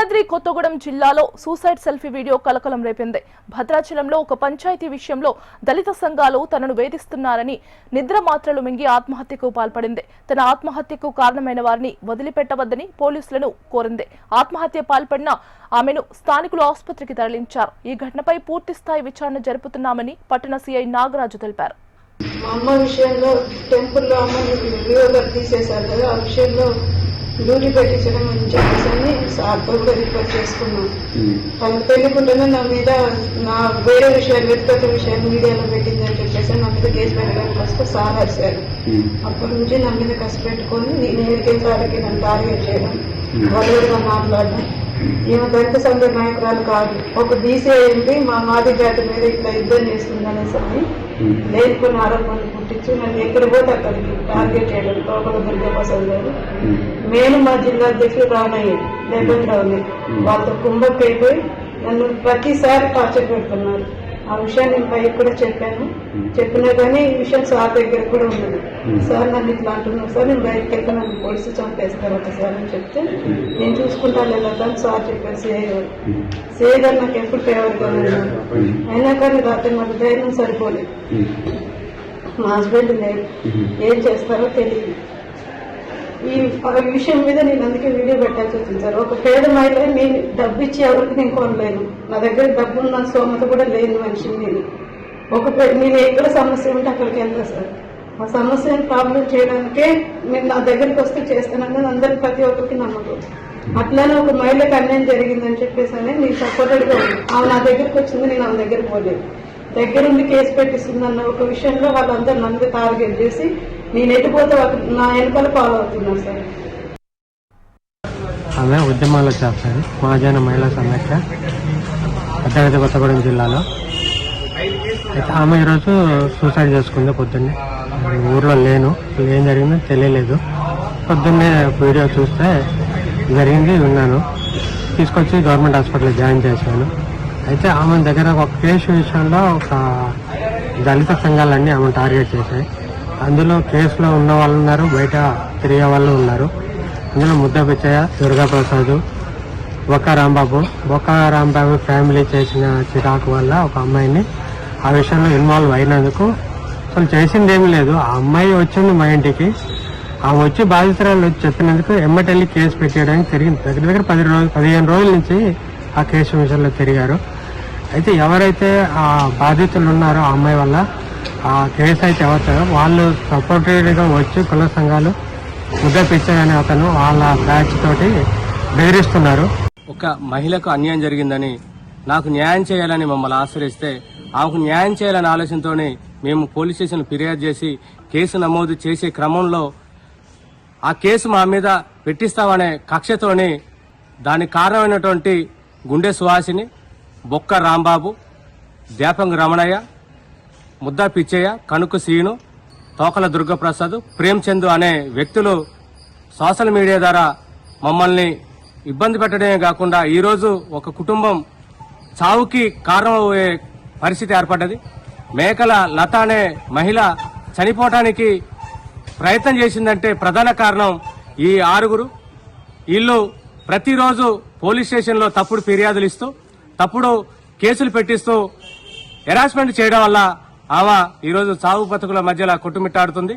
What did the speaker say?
భద్రాద్రి కొత్తగూడెం జిల్లాలో suicide selfie video కలకలం రేపింది. భద్రాచలంలో ఒక పంచాయతీ విషయంలో దళిత సంఘాలు తనను వేధిస్తున్నారని నిద్ర మాత్రలు మింగి ఆత్మహత్యకు పాల్పడింది. తన ఆత్మహత్యకు కారణమైన వారిని వదిలిపెట్టవద్దని పోలీసులను కోరింది. ఆత్మహత్య పాల్పడిన ఆమెను స్థానికులు ఆసుపత్రికి తరలించారు. ఈ ఘటనపై పూర్తి స్థాయి విచారణ జరుపుతున్నామని పట్టణ సీఐ నాగరాజు తెలిపారు. మా అమ్మ విషయంలో టెంపుల్లో అమ్మని విరోధం తీసేశారు కదా, ఆ విషయంలో డ్యూటీ పెట్టించడం అని చెప్పేసి సార్తో కూడా రిక్వెస్ట్ చేసుకున్నాం. తనకు తెలియకుండానే నా మీద నా వేరే విషయాలు వ్యక్తిగత విషయాలు మీడియాలో పెట్టిందని చెప్పేసి నా మీద కేసు పెట్టడానికి వస్తే సార్ అరిశారు. అప్పటి నుంచి నా మీద కసి పెట్టుకొని నేను ఏడికేసారికి నన్ను టార్గెట్ చేయడం, వలుగా మాట్లాడడం. ఈమె దళిత సంఘ నాయకురాలు కాదు, ఒక బీసీ అయింది మా మాది జాతి మీద ఇట్లా యుద్ధం చేస్తుందనేసి లేని కొన్ని ఆరోపణలు పుట్టించి నన్ను ఎక్కడ పోతే అక్కడికి టార్గెట్ చేయడం. లోపల దుర్గాప్రసాద్ గారు, నేను మా జిల్లా అధ్యక్షుడు రానయ్యాడు లేకుండా వాళ్ళతో కుంభకైపోయి నన్ను ప్రతిసారి టార్చర్ పెడుతున్నారు. ఆ విషయాన్ని నేను పైకి కూడా చెప్పినా కానీ ఈ విషయం సార్ దగ్గర కూడా ఉన్నది. సార్ నన్ను ఇట్లా అంటున్నారు సార్, నేను బయటకు వెళ్తే నన్ను పోలీసు చంపేస్తారు ఒకసారి అని చెప్తే నేను చూసుకుంటాను వెళ్ళాను సార్ చెప్పారు. సిఐ గారు నాకు ఎప్పుడు ఫేవర్గా ఉన్నారు. అయినా కానీ రాత్రి నాకు ధైర్యం సరిపోలేదు. మా హస్బెండ్ లేదు, ఏం చేస్తారో తెలియదు. ఈ విషయం మీద నేను అందుకే వీడియో పెట్టాల్సి వచ్చింది సార్. ఒక పేద మహిళ నేను డబ్బు ఇచ్చి ఎవరికి నేను కొనలేను, నా దగ్గర డబ్బు ఉన్న స్తోమత కూడా లేని మనిషిని నేను. నేను ఎక్కడ సమస్య ఉంటే అక్కడికి వెళ్తా సార్. ఆ సమస్యను ప్రాబ్లం చేయడానికే నేను నా దగ్గరికి వస్తే చేస్తానని అందరికి ప్రతి ఒక్కరికి నమ్మకం. అట్లానే ఒక మహిళకు అన్యాయం జరిగిందని చెప్పేసి నేను సపోర్టెడ్గా ఉన్నాను. ఆమె నా దగ్గరికి వచ్చింది, నేను ఆమె దగ్గరికి పోలేదు. దగ్గరుండి కేసు పెట్టిస్తుందన్న ఒక విషయంలో వాళ్ళందరూ నన్ను టార్గెట్ చేసి నేను ఎటుపోతే నా వెనకాల ఫాలో అవుతున్నారు సార్. ఆమె ఉద్యమాల్లో చేస్తారు. మహాజన మహిళా సమాఖ్య భద్రాద్రి కొత్తగూడెం జిల్లాలో. అయితే ఆమె ఈరోజు సూసైడ్ చేసుకుంది పొద్దున్నే. ఊర్లో లేను, ఏం జరిగిందో తెలియలేదు. పొద్దున్నే వీడియో చూస్తే జరిగింది విన్నాను. తీసుకొచ్చి గవర్నమెంట్ హాస్పిటల్లో జాయిన్ చేశాను. అయితే ఆమె దగ్గర ఒక కేసు విషయంలో ఒక దళిత సంఘాలన్నీ ఆమె టార్గెట్ చేశాయి. అందులో కేసులో ఉన్న వాళ్ళు ఉన్నారు, బయట తిరిగే వాళ్ళు ఉన్నారు. అందులో ముద్దపిచ్చయ్య, దుర్గాప్రసాద్, బొక్క రాంబాబు ఫ్యామిలీ చేసిన చిరాకు వల్ల ఒక అమ్మాయిని ఆ విషయంలో ఇన్వాల్వ్ అయినందుకు అసలు చేసింది ఏమీ లేదు. ఆ అమ్మాయి వచ్చింది మా ఇంటికి, ఆమె వచ్చి బాధితురాలు వచ్చి చెప్పినందుకు ఎమ్మటెళ్ళి కేసు పెట్టేయడానికి తిరిగింది. దగ్గర 15 రోజుల నుంచి ఆ కేసు విషయంలో తిరిగారు. అయితే ఎవరైతే ఆ బాధితులు ఉన్నారో ఆ అమ్మాయి వల్ల ఆ కేసు అయితే ఎవరుతారో వాళ్ళు సపోర్టెడ్గా వచ్చి కుల సంఘాలు ముద్దపిచ్చయ్య అనే అతను వాళ్ళ బ్యాచ్ తోటి బెదిరిస్తున్నారు. ఒక మహిళకు అన్యాయం జరిగిందని నాకు న్యాయం చేయాలని మమ్మల్ని ఆశ్రయిస్తే ఆమెకు న్యాయం చేయాలనే ఆలోచనతోనే మేము పోలీస్ స్టేషన్ ఫిర్యాదు చేసి కేసు నమోదు చేసే క్రమంలో ఆ కేసు మా మీద పెట్టిస్తామనే కక్షతోని దానికి కారణమైనటువంటి గుండె సుహాసిని, బొక్క రాంబాబు, దేపంగి రమణయ్య, ముద్దా పిచ్చయ్య, కనుకు సీను, తోకల దుర్గప్రసాద్, ప్రేమ్చంద్ అనే వ్యక్తులు సోషల్ మీడియా ద్వారా మమ్మల్ని ఇబ్బంది పెట్టడమే కాకుండా ఈరోజు ఒక కుటుంబం చావుకి కారణమయ్యే పరిస్థితి ఏర్పడ్డది. మేకల లత అనే మహిళ చనిపోవటానికి ప్రయత్నం చేసిందంటే ప్రధాన కారణం ఈ 6. వీళ్ళు ప్రతిరోజు పోలీస్ స్టేషన్లో తప్పుడు ఫిర్యాదులు ఇస్తూ తప్పుడు కేసులు పెట్టిస్తూ హెరాస్మెంట్ చేయడం వల్ల ఆమె ఈరోజు చావు బతుకుల మధ్యలో కొట్టుమిట్టాడుతుంది.